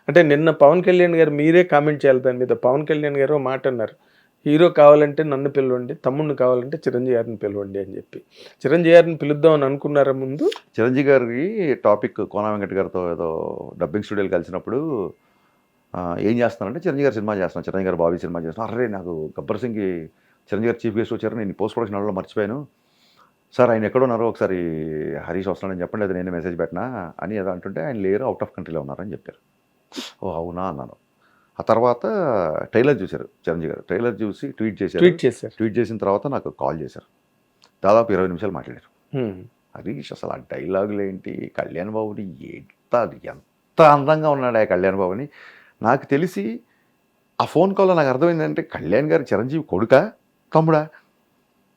అంటే నిన్న పవన్ కళ్యాణ్ గారు మీరే కామెంట్ చేయాలి దాని మీద. పవన్ కళ్యాణ్ గారు ఒక మాట అన్నారు, హీరో కావాలంటే నన్ను పిలవండి, తమ్ముడిని కావాలంటే చిరంజీవి గారిని పిలవండి అని చెప్పి. చిరంజీవి గారిని పిలుద్దామని అనుకున్నారా ముందు? చిరంజీవి గారికి టాపిక్ కోన వెంకట గారితో ఏదో డబ్బింగ్ స్టూడియోకి కలిసినప్పుడు ఏం చేస్తున్నారంటే చిరంజీవి గారు సినిమా చేస్తున్నాను, చిరంజీవి గారు బాబీ సినిమా చేస్తున్నాను. అరే నాకు గబ్బర్ సింగ్కి చిరంజీవి గారు చీఫ్ గెస్ట్ వచ్చారు, నేను పోస్ట్ ప్రొడక్షన్ హాల్లో మర్చిపోయాను సార్, ఆయన ఎక్కడ ఉన్నారో ఒకసారి హరీష్ వస్తున్నాడని చెప్పండి, అది నేనే మెసేజ్ పెట్టినా అని ఏదో అంటుంటే ఆయన లేరు, అవుట్ ఆఫ్ కంట్రీలో ఉన్నారని చెప్పారు. ఓ అవునా అన్నాను. ఆ తర్వాత ట్రైలర్ చూశారు చిరంజీవి గారు, ట్రైలర్ చూసి ట్వీట్ చేశారు. ట్వీట్ చేసిన తర్వాత నాకు కాల్ చేశారు, దాదాపు 20 నిమిషాలు మాట్లాడారు. హరీష్ అసలు ఆ డైలాగులు ఏంటి, కళ్యాణ్ బాబుని ఎంత అందంగా ఉన్నాడు ఆ కళ్యాణ్ బాబుని. నాకు తెలిసి ఆ ఫోన్ కాల్లో నాకు అర్థమైందంటే కళ్యాణ్ గారు చిరంజీవి కొడుకా తమ్ముడా,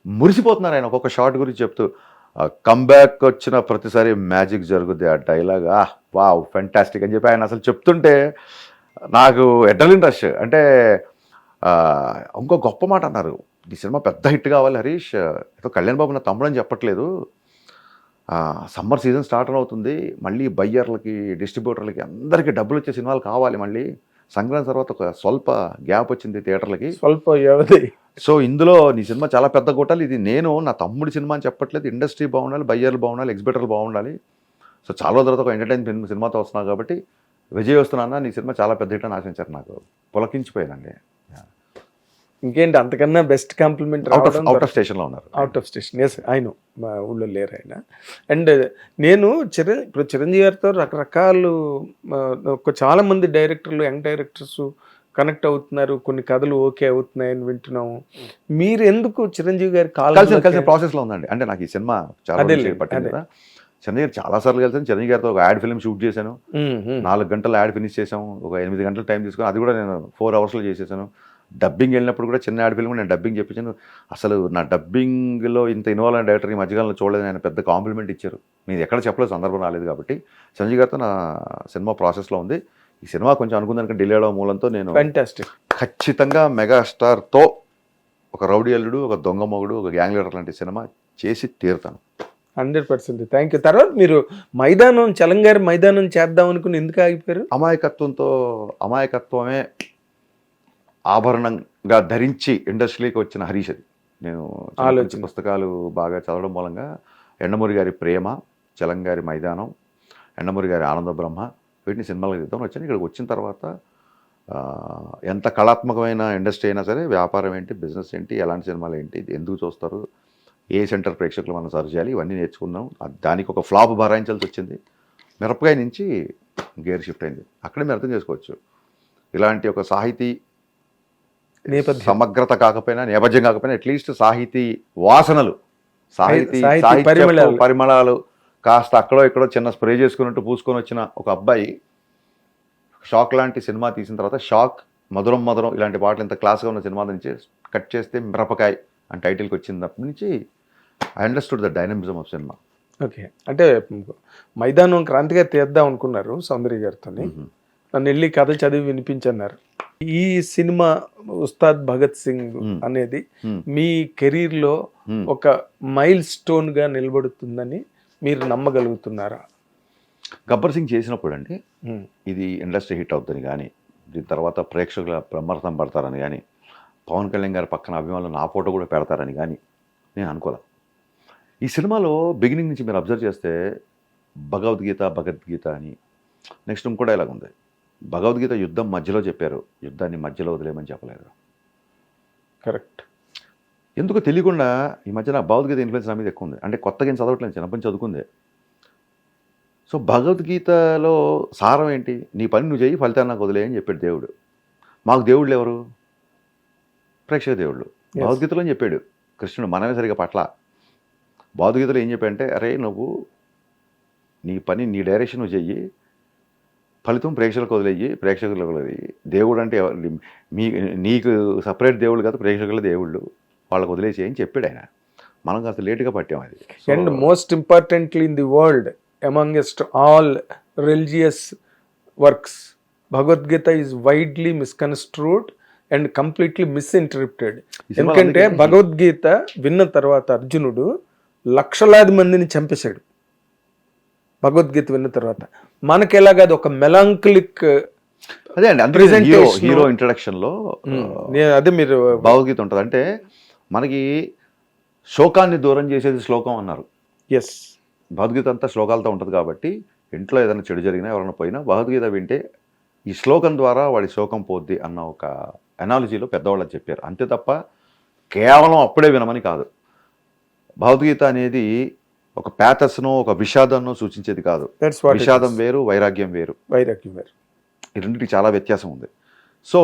మురిసిపోతున్నారు ఆయన ఒక్కొక్క షాట్ గురించి చెప్తూ. కమ్బ్యాక్ వచ్చిన ప్రతిసారి మ్యాజిక్ జరుగుద్ది, ఆ డైలాగ్ వావ్ ఫెంటాస్టిక్ అని చెప్పి ఆయన అసలు చెప్తుంటే నాకు అడ్రినలిన్ రష్. అంటే ఇంకో గొప్ప మాట అన్నారు, ఈ సినిమా పెద్ద హిట్ కావాలి హరీష్, ఏదో కళ్యాణ్ బాబు నా తమ్ముడు అని చెప్పట్లేదు, సమ్మర్ సీజన్ స్టార్ట్ అవుతుంది, మళ్ళీ బయ్యర్లకి డిస్ట్రిబ్యూటర్లకి అందరికీ డబ్బులు వచ్చే సినిమాలు కావాలి, మళ్ళీ సంక్రాంతి తర్వాత ఒక స్వల్ప గ్యాప్ వచ్చింది థియేటర్లకి, స్వల్ప వ్యవధి. సో ఇందులో నీ సినిమా చాలా పెద్ద కొట్టాలి, ఇది నేను నా తమ్ముడి సినిమా అని చెప్పట్లేదు, ఇండస్ట్రీ బాగుండాలి, బయ్యర్లు బాగుండాలి, ఎగ్జిబిటర్లు బాగుండాలి, సో చాలా రోజుల తర్వాత ఒక ఎంటర్టైన్మెంట్ సినిమాతో వస్తున్నావు కాబట్టి విజయ్ వస్తున్నా, నీ సినిమా చాలా పెద్ద హిట్ అని ఆశించారు. నాకు పులకించిపోయానండి. ఇంకేంటి అంతకన్నా బెస్ట్ కాంప్లిమెంట్. అవుట్ ఆఫ్ స్టేషన్లో ఉన్నారు, అవుట్ ఆఫ్ స్టేషన్. ఎస్ ఆయన మా ఊళ్ళో లేరు ఆయన. అండ్ నేను ఇప్పుడు చిరంజీవి గారితో రకరకాలు చాలా మంది డైరెక్టర్లు, యంగ్ డైరెక్టర్స్ కనెక్ట్ అవుతున్నారు, కొన్ని కథలు ఓకే అవుతున్నాయని వింటున్నాము. మీరు ఎందుకు చిరంజీవి గారి కలిసిన ప్రాసెస్లో ఉందండి. అంటే నాకు ఈ సినిమా చాలా పట్టింది కదా, చిరంజీవి గారు చాలాసార్లు కలిసాను, చిరంజీవి గారితో ఒక యాడ్ ఫిల్మ్ షూట్ చేశాను, 4 గంటలు యాడ్ ఫినిష్ చేసాము, ఒక 8 గంటలు టైం తీసుకుని అది కూడా నేను 4 అవర్స్లో చేసేసాను. డబ్బింగ్ వెళ్ళినప్పుడు కూడా చిన్న యాడ్ ఫిల్మ్ నేను డబ్బింగ్ చెప్పించాను. అసలు నా డబ్బింగ్లో ఇంత ఇన్వాల్వ్ అయిన డైరెక్టర్ ఈ మధ్యకాలంలో చూడలేదు, ఆయన పెద్ద కాంప్లిమెంట్ ఇచ్చారు. నేను ఎక్కడ చెప్పలేదు, సందర్భం రాలేదు కాబట్టి. చిరంజీవి గారితో నా సినిమా ప్రాసెస్లో ఉంది. ఈ సినిమా కొంచెం అనుకున్నాను డిలే అవడం మూలంతో నేను ఖచ్చితంగా మెగాస్టార్తో ఒక రౌడీ అల్లుడు, ఒక దొంగ మొగుడు, ఒక గ్యాంగ్ లీడర్ లాంటి సినిమా చేసి తీరుతాను. 100%. Thank you. తర్వాత మీరు మైదానం, చలంగారి మైదానం చేద్దాం అనుకుని ఎందుకు ఆగిపోయారు? అమాయకత్వమే ఆభరణంగా ధరించి ఇండస్ట్రీకి వచ్చిన హరీష్ అది. నేను పుస్తకాలు బాగా చదవడం మూలంగా ఎండమూరి గారి ప్రేమ, చలంగారి మైదానం, ఎండమూరి గారి ఆనంద బ్రహ్మ, వీటిని సినిమాలకు తీద్దాం వచ్చాను. ఇక్కడికి వచ్చిన తర్వాత ఎంత కళాత్మకమైన ఇండస్ట్రీ అయినా సరే, వ్యాపారం ఏంటి, బిజినెస్ ఏంటి, ఎలాంటి సినిమాలు ఏంటి, ఎందుకు చూస్తారు, ఏ సెంటర్ ప్రేక్షకులు మనం సర్వ్ చేయాలి, ఇవన్నీ నేర్చుకున్నాం. దానికి ఒక ఫ్లాప్ భరాయించాల్సి వచ్చింది. మిరపకాయ నుంచి గేర్ షిఫ్ట్ అయింది. అక్కడే మీరు అర్థం చేసుకోవచ్చు, ఇలాంటి ఒక సాహితీ సమగ్రత కాకపోయినా, నేపథ్యం కాకపోయినా, అట్లీస్ట్ సాహితీ వాసనలు, సాహితీ పరిమళాలు కాస్త అక్కడో ఇక్కడో చిన్న స్ప్రే చేసుకున్నట్టు పూసుకొని వచ్చిన ఒక అబ్బాయి షాక్ లాంటి సినిమా తీసిన తర్వాత, షాక్, మధురం మధురం ఇలాంటి పాటలు ఇంత క్లాస్గా ఉన్న సినిమా నుంచి కట్ చేస్తే మిరపకాయ అని టైటిల్కి వచ్చినప్పటి నుంచి I understood the dynamism of cinema. Okay, అంటే మైదానం క్రాంతిగా తీద్దాం అనుకున్నారు సౌందర్య గారితో, నన్ను వెళ్ళి కథ చదివి వినిపించన్నారు. ఈ సినిమా ఉస్తాద్ భగత్ సింగ్ అనేది మీ కెరీర్లో ఒక మైల్ స్టోన్గా నిలబడుతుందని మీరు నమ్మగలుగుతున్నారా? గబ్బర్ సింగ్ చేసినప్పుడు అండి, ఇది ఇండస్ట్రీ హిట్ అవుతుందని కానీ, దీని తర్వాత ప్రేక్షకుల బ్రహ్మరథం పడతారని కానీ, పవన్ కళ్యాణ్ గారి పక్కన అభిమానులు నా ఫోటో కూడా పెడతారని కానీ నేను అనుకోలే. ఈ సినిమాలో బిగినింగ్ నుంచి మీరు అబ్జర్వ్ చేస్తే భగవద్గీత అని నెక్స్ట్ ఇంకో డైలాగ్ ఉంది. భగవద్గీత యుద్ధం మధ్యలో చెప్పారు, యుద్ధాన్ని మధ్యలో వదిలేమని చెప్పలేదు. కరెక్ట్. ఎందుకో తెలియకుండా ఈ మధ్య నాకు భగవద్గీత ఇన్ఫ్లుయెన్స్ నా మీద ఎక్కువ ఉంది. అంటే కొత్తగా ఏం చదవట్లేదు, చిన్నప్పటి నుంచి చదువుకుందే. సో భగవద్గీతలో సారం ఏంటి, నీ పని నువ్వు చేయి, ఫలితాన్ని నాకు వదిలే అని చెప్పాడు దేవుడు. మాకు దేవుళ్ళు ఎవరు? ప్రేక్షక దేవుళ్ళు. భగవద్గీతలో చెప్పాడు కృష్ణుడు, మనమే సరిగా పట్ల. భగవద్గీతలో ఏం చెప్పాడంటే, అరే నువ్వు నీ పని, నీ డైరెక్షన్ నువ్వు చెయ్యి, ఫలితం ప్రేక్షకులకు వదిలేయి, ప్రేక్షకులకు వదిలేయి. దేవుడు అంటే నీకు సపరేట్ దేవుళ్ళు కాదు, ప్రేక్షకుల దేవుళ్ళు, వాళ్ళకు వదిలేసి అని చెప్పాడు ఆయన. మనం కాస్త లేటుగా పట్టాం అది. And most importantly in the world amongst all religious works, Bhagavad Gita is widely misconstrued and completely misinterpreted. ఎందుకంటే భగవద్గీత విన్న తర్వాత అర్జునుడు లక్షలాది మందిని చంపేశాడు. భగవద్గీత విన్న తర్వాత మనకి ఎలాగది ఒక మెలాంకలిక్ అదే అండి అందుకే Presentation. హీరో ఇంట్రడక్షన్ లో అదే మీరు భగవద్గీత ఉంటుంది. అంటే మనకి శోకాన్ని దూరం చేసేది శ్లోకం అన్నారు. ఎస్ భగవద్గీత అంతా శ్లోకాలతో ఉంటుంది కాబట్టి ఇంట్లో ఏదైనా చెడు జరిగినా ఎవరైనా పోయినా భగవద్గీత వింటే ఈ శ్లోకం ద్వారా వాడి శోకం పోద్ది అన్న ఒక అనాలజీలో పెద్దవాళ్ళు చెప్పారు. అంతే తప్ప కేవలం అప్పుడే వినమని కాదు. భగవద్గీత అనేది ఒక ప్యాథస్ను ఒక విషాదాన్ని సూచించేది కాదు. దట్స్ వాట్ విషాదం వేరు, వైరాగ్యం వేరు. వైరాగ్యం వేరు. ఈ రెండింటికి చాలా వ్యత్యాసం ఉంది. సో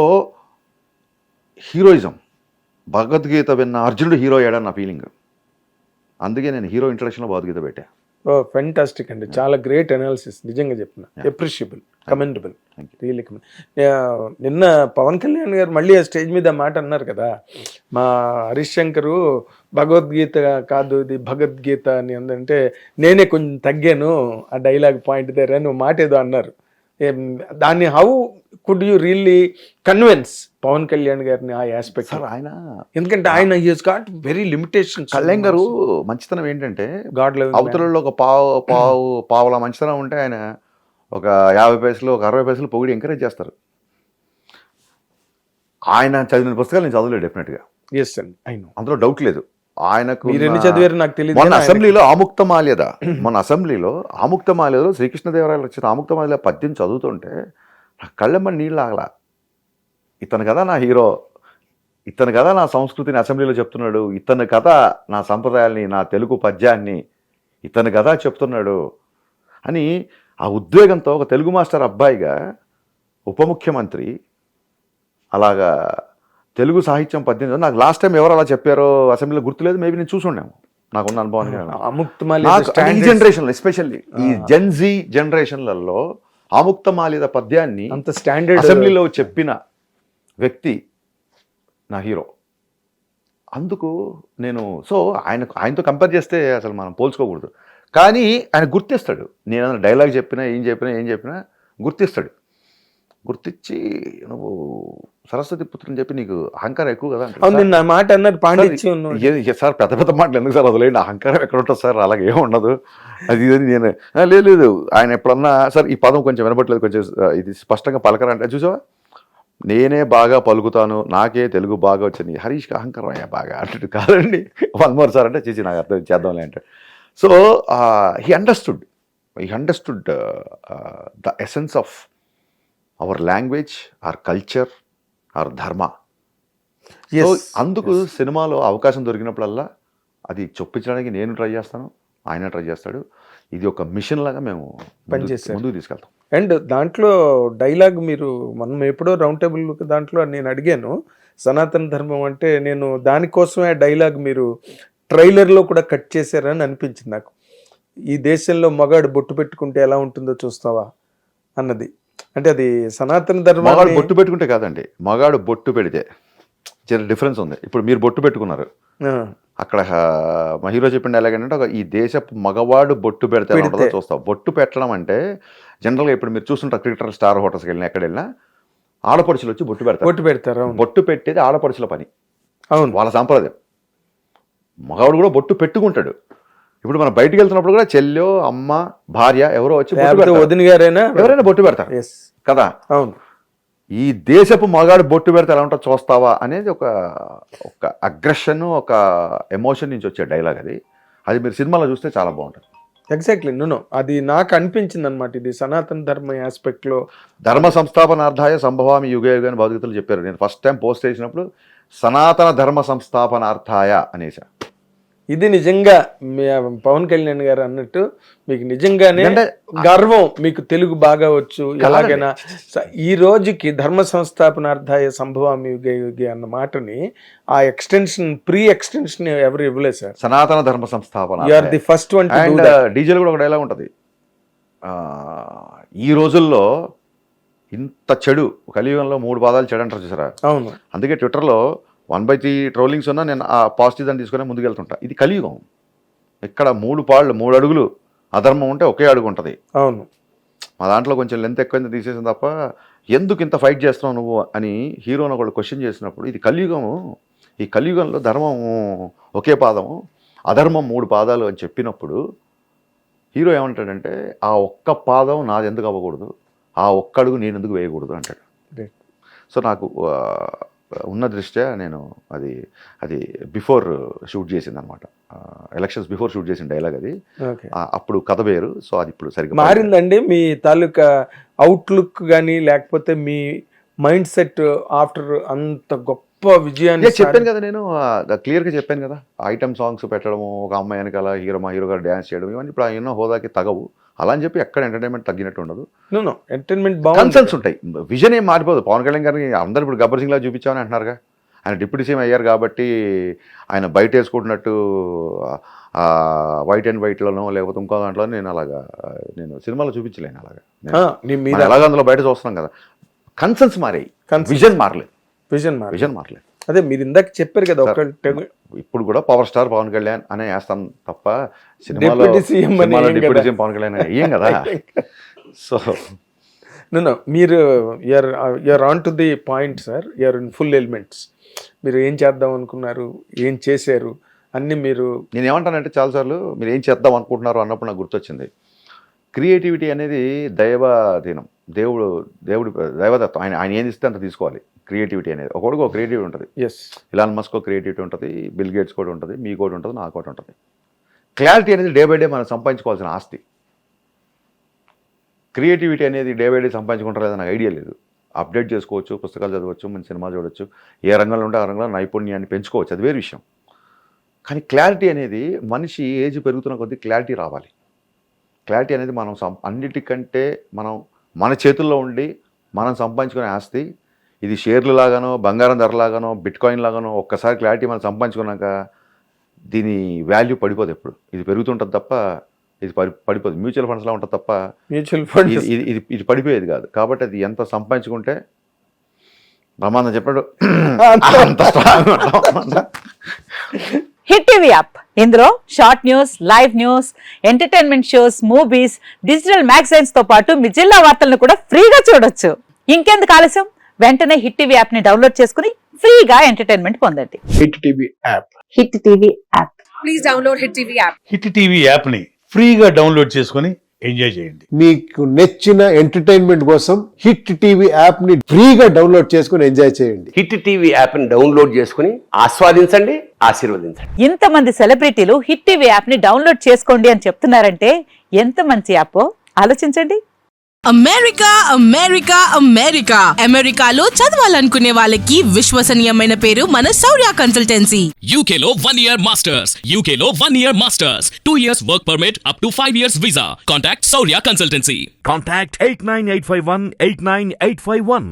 హీరోయిజం భగవద్గీత విన్న అర్జునుడు హీరో అయ్యాడని నా ఫీలింగ్. అందుకే నేను హీరో ఇంట్రడక్షన్లో భగవద్గీత పెట్టా. ఓ ఫెంటాస్టిక్ అండి, చాలా గ్రేట్ అనాలిసిస్, నిజంగా చెప్తున్నా. అప్రిషియబుల్, కమెండబుల్, రియల్లీ నిన్న పవన్ కళ్యాణ్ గారు మళ్ళీ ఆ స్టేజ్ మీద మాట అన్నారు కదా, మా హరీష్ శంకరు భగవద్గీత కాదు ఇది భగవద్గీత అని అంటే నేనే కొంచెం తగ్గాను ఆ డైలాగ్ పాయింట్ దగ్గర అని మాట ఏదో అన్నారు. దాన్ని how could you really convince Pawan Kalyan గారిని ఆ ఆస్పెక్ట్? సార్ ఆయన ఎందుకంటే ఆయన he's got very limitation. Kalyan garu మంచితనం ఏంటంటే గాడ్ లవ్ అవతలలో ఒక పావుల మంచితనం ఉంటే ఆయన ఒక 50 పైసలు ఒక 60 పైసలు పొగిడి ఎంకరేజ్ చేస్తారు. ఆయన చదివిన పుస్తకాలు నేను చదవలేదు డెఫినెట్గా. ఎస్ అండి, ఐ నో, అందులో డౌట్ లేదు. ఆయనకు మీరు ఎన్ని చదివారు నాకు తెలియదు. మొన్న అసెంబ్లీలో ఆముక్తమాల్యదలో శ్రీకృష్ణదేవరాయలు వచ్చిన ఆముక్తమాల్య పద్యం చదువుతుంటే నా కళ్ళెమ్మని నీళ్ళు ఆగలా. ఇతను కదా నా హీరో, ఇతను కదా నా సంస్కృతిని అసెంబ్లీలో చెప్తున్నాడు, ఇతను కదా నా సంప్రదాయాల్ని నా తెలుగు పద్యాన్ని ఇతను కదా చెప్తున్నాడు అని ఆ ఉద్వేగంతో ఒక తెలుగు మాస్టర్ అబ్బాయిగా ఉప ముఖ్యమంత్రి అలాగా తెలుగు సాహిత్యం పద్యం. నాకు లాస్ట్ టైం ఎవరు అలా చెప్పారో అసెంబ్లీలో గుర్తులేదు, మేబీ నేను చూసుండాము నాకున్న అనుభవాన్ని. ఈ జనరేషన్లో ఎస్పెషల్లీ ఈ జెన్జీ జనరేషన్లలో ఆముక్తమాల్యద పద్యాన్ని అంత స్టాండర్డ్ అసెంబ్లీలో చెప్పిన వ్యక్తి నా హీరో. అందుకు నేను ఆయనతో కంపేర్ చేస్తే అసలు మనం పోల్చుకోకూడదు. కానీ ఆయన గుర్తిస్తాడు, నేను డైలాగ్ చెప్పినా ఏం చెప్పినా గుర్తిస్తాడు. గుర్తించి నువ్వు సరస్వతి పుత్రుని చెప్పి నీకు అహంకారం ఎక్కువ కదా మాట అన్నారు. పాండిత్యం సార్ పెద్ద పెద్ద మాటలు ఎందుకు సార్ వదిలేండి, అహంకారం ఎక్కడ ఉంటుంది సార్, అలాగే ఏమి ఉండదు అది ఇది నేను లేదు. ఆయన ఎప్పుడన్నా సార్ ఈ పదం కొంచెం వినపట్లేదు, కొంచెం ఇది స్పష్టంగా పలకరంటే చూసావా, నేనే బాగా పలుకుతాను, నాకే తెలుగు బాగా వచ్చింది, హరీష్కి అహంకారం అయ్యా బాగా అంటే కాదండి, 1 more సార్ అంటే చేసి నాకు అర్థం చేద్దాంలే అంటే. So he understood the essence of our language, our culture, our dharma. So అందుకు సినిమాలో అవకాశం దొరికినప్పుడల్లా అది చొప్పించడానికి నేను ట్రై చేస్తాను, ఆయన ట్రై చేస్తాడు. ఇది ఒక మిషన్ లాగా మేము ముందుకు తీసుకెళ్తాం. అండ్ దాంట్లో డైలాగ్ మీరు మనం ఎప్పుడో రౌండ్ టేబుల్ దాంట్లో నేను అడిగాను, సనాతన ధర్మం అంటే నేను దానికోసమే డైలాగ్ మీరు ట్రైలర్లో కూడా కట్ చేశారని అనిపించింది నాకు. ఈ దేశంలో మగాడు బొట్టు పెట్టుకుంటే ఎలా ఉంటుందో చూస్తావా అన్నది. అంటే అది సనాతన ధర్మం. మగాడు బొట్టు పెట్టుకుంటే కాదండి, మగాడు బొట్టు పెడితే చిన్న డిఫరెన్స్ ఉంది. ఇప్పుడు మీరు బొట్టు పెట్టుకున్నారు, అక్కడ మా హీరో చెప్పింది ఎలాగంటే ఈ దేశపు మగవాడు బొట్టు పెడితే చూస్తావు. బొట్టు పెట్టడం అంటే జనరల్గా ఇప్పుడు మీరు చూస్తుంటారు క్రికెటర్ స్టార్ హోటల్స్కి వెళ్ళినా ఎక్కడ వెళ్ళినా ఆడపడుచులు వచ్చి బొట్టు పెడతారు. బొట్టు పెట్టేది ఆడపడుచుల పని, అవును, వాళ్ళ సాంప్రదాయం. మగవాడు కూడా బొట్టు పెట్టుకుంటాడు. ఇప్పుడు మనం బయటికి వెళ్తున్నప్పుడు కూడా చెల్లో, అమ్మ, భార్య ఎవరో వచ్చి వదిన గారైనా ఎవరైనా బొట్టు పెడతారు కదా. అవును, ఈ దేశపు మగాడు బొట్టు పెడితే ఎలా ఉంటుందో చూస్తావా అనేది ఒక అగ్రెషన్, ఒక ఎమోషన్ నుంచి వచ్చే డైలాగ్ అది మీరు సినిమాలో చూస్తే చాలా బాగుంటుంది. ఎగ్జాక్ట్లీ, అది నాకు అనిపించింది అనమాట. ఇది సనాతన ధర్మ ఆస్పెక్ట్ లో ధర్మ సంస్థాపనార్థాయ సంభవామి యుగే యుగే అని భగవద్గీతలు చెప్పారు. నేను ఫస్ట్ టైం పోస్ట్ చేసినప్పుడు సనాతన ధర్మ సంస్థాపనార్థాయ అనేసా. ఇది నిజంగా పవన్ కళ్యాణ్ గారు అన్నట్టు మీకు నిజంగానే గర్వం, మీకు తెలుగు బాగా వచ్చు. ఎలాగైనా ఈ రోజుకి ధర్మ సంస్థాపనార్థాయ సంభవామి యుగే యుగే అన్న మాటని ఆ ప్రీ ఎక్స్టెన్షన్ ఎవరు ఇవ్వలేదు సార్. సనాతన ధర్మ సంస్థాపన you are the first one. డీజేలు కూడా ఒక డైలాగ్ ఉంటుంది, ఈ రోజుల్లో ఇంత చెడు, కలియుగంలో 3 పాదాలు చెడు అంటారు చూసారా. అవును, అందుకే ట్విట్టర్లో 1/3 ట్రోలింగ్స్ ఉన్నా నేను ఆ పాజిటివ్ దాన్ని తీసుకుని ముందుకెళ్తుంటా. ఇది కలియుగం, ఇక్కడ 3 అడుగులు అధర్మం ఉంటే ఒకే అడుగు ఉంటుంది. అవును, మా దాంట్లో కొంచెం లెంత్ ఎక్కువైంది తీసేసింది తప్ప ఎందుకు ఇంత ఫైట్ చేస్తున్నావు నువ్వు అని హీరోని ఒకళ్ళు క్వశ్చన్ చేసినప్పుడు, ఇది కలియుగము, ఈ కలియుగంలో ధర్మం ఒకే పాదము, అధర్మం 3 పాదాలు అని చెప్పినప్పుడు హీరో ఏమంటాడంటే ఆ ఒక్క పాదం నాది ఎందుకు అవ్వకూడదు, ఆ ఒక్క అడుగు నేను ఎందుకు వేయకూడదు అంటాడు. Great. సో నాకు ఉన్న దృష్ట్యా నేను అది బిఫోర్ షూట్ చేసింది అనమాట, ఎలక్షన్స్ బిఫోర్ షూట్ చేసిన డైలాగ్ అది. ఓకే. అప్పుడు కథ వేరు, సో అది ఇప్పుడు సరిగ్గా మారిందండి మీ తాలూకా అవుట్లుక్ కానీ, లేకపోతే మీ మైండ్ సెట్ ఆఫ్టర్ అంత గొప్ప విజయాన్ని? చెప్పాను కదా, నేను క్లియర్గా చెప్పాను కదా, ఐటమ్ సాంగ్స్ పెట్టడము, ఒక అమ్మాయి వెనకాల హీరో గారు డ్యాన్స్ చేయడం, ఇవన్నీ ఇప్పుడు ఎన్నో హోదాకి తగవు. అలా అని చెప్పి ఎక్కడ ఎంటర్టైన్మెంట్ తగ్గినట్టు ఉండదు. ఎంటర్టైన్మెంట్ కన్సర్న్స్ ఉంటాయి, విజన్ ఏం మారిపోదు. పవన్ కళ్యాణ్ గారిని అందరూ ఇప్పుడు గబ్బర్ సింగ్ లా చూపించామని అంటున్నారుగా. ఆయన డిప్యూటీ సీఎం అయ్యారు కాబట్టి ఆయన బయట వేసుకుంటున్నట్టు వైట్ అండ్ వైట్లోనో లేకపోతే ఇంకో దాంట్లో నేను సినిమాలో చూపించలేను అలాగా. ఎలాగ అందులో బయట చూస్తున్నాం కదా. కన్సర్న్స్ మారాయి, విజన్ మారలేదు. విజన్ మారలేదు. అదే మీరు ఇందాక చెప్పారు కదా, ఒక ఇప్పుడు కూడా పవర్ స్టార్ పవన్ కళ్యాణ్ అనే వేస్తాం తప్ప సినిమాలో డిప్యూటీ సీఎం పవన్ కళ్యాణ్ ఏం కదా. సో మీరు you're on to the point sir, you're in full elements. మీరు ఏం చేద్దాం అనుకున్నారు, ఏం చేశారు అన్ని మీరు. నేను ఏమంటానంటే చాలాసార్లు మీరు ఏం చేద్దాం అనుకుంటున్నారు అన్నప్పుడు నాకు గుర్తొచ్చింది, క్రియేటివిటీ అనేది దైవాధీనం, దేవుడి దైవదత్తం. ఆయన ఏం ఇస్తే అంత తీసుకోవాలి. క్రియేటివిటీ అనేది ఒకటికి ఒక క్రియేటివిటీ ఉంటుంది. ఇలాన్ మస్క్ క్రియేటివిటీ ఉంటుంది, బిల్ గేట్స్ కూడా ఉంటుంది, మీ కూడా ఉంటుంది, నాకు కూడా ఉంటుంది. క్లారిటీ అనేది డే బై డే మనం సంపాదించుకోవాల్సిన ఆస్తి. క్రియేటివిటీ అనేది డే బై డే సంపాదించుకుంటారు లేదా నాకు ఐడియా లేదు. అప్డేట్ చేసుకోవచ్చు, పుస్తకాలు చదవచ్చు, మన సినిమా చూడవచ్చు, ఏ రంగంలో ఉంటే ఆ రంగంలో నైపుణ్యాన్ని పెంచుకోవచ్చు, అది వేరే విషయం. కానీ క్లారిటీ అనేది మనిషి ఏజ్ పెరుగుతున్న కొద్దీ క్లారిటీ రావాలి. క్లారిటీ అనేది మనం అన్నిటికంటే మన చేతుల్లో ఉండి మనం సంపాదించుకునే ఆస్తి. ఇది షేర్లు లాగానో, బంగారం ధరలాగానో, బిట్కాయిన్ లాగానో ఒక్కసారి క్లారిటీ మనం సంపాదించుకున్నాక దీని వాల్యూ పడిపోదు. ఎప్పుడు ఇది పెరుగుతుంటుంది తప్ప ఇది పడిపోదు. మ్యూచువల్ ఫండ్స్లా ఉంటుంది తప్ప మ్యూచువల్ ఫండ్స్ ఇది పడిపోయేది కాదు. కాబట్టి అది ఎంత సంపాదించుకుంటే బ్రహ్మాండం చెప్పాడు అంత స్ట్రాంగ్. హిట్ టీవీ యాప్, ఇందులో short news, live news, entertainment shows, movies, digital magazines తో పాటు మీ జిల్లా వార్తలను కూడా ఫ్రీగా చూడొచ్చు. ఇంకెందుకు ఆలస్యం, వెంటనే హిట్ టీవీ యాప్ ని డౌన్లోడ్ చేసుకుని ఫ్రీగా ఎంటర్టైన్మెంట్ పొందండి. Hit TV app. Hit TV app. Please download hit TV app. Hit TV app ని ఫ్రీగా డౌన్లోడ్ చేసుకుని ఎంజాయ్ చేయండి. మీకు నచ్చిన ఎంటర్టైన్మెంట్ కోసం హిట్ టీవీ యాప్ ని ఫ్రీగా డౌన్లోడ్ చేసుకుని ఎంజాయ్ చేయండి. హిట్ టీవీ యాప్ ని డౌన్లోడ్ చేసుకుని ఆస్వాదించండి, ఆశీర్వదించండి. ఇంతమంది సెలబ్రిటీలు హిట్ టీవీ యాప్ ని డౌన్లోడ్ చేసుకోండి అని చెప్తున్నారంటే ఎంత మంచి యాప్ ఆలోచించండి. అమెరికాలో చదవాలనుకునే వాళ్ళకి విశ్వసనీయమైన పేరు మన శౌర్య కన్సల్టెన్సీ. UK లో 1 year masters, UK లో 1 year masters, 2 years work permit up to 5 years visa. Contact Saurya Consultancy. Contact 89851 89851.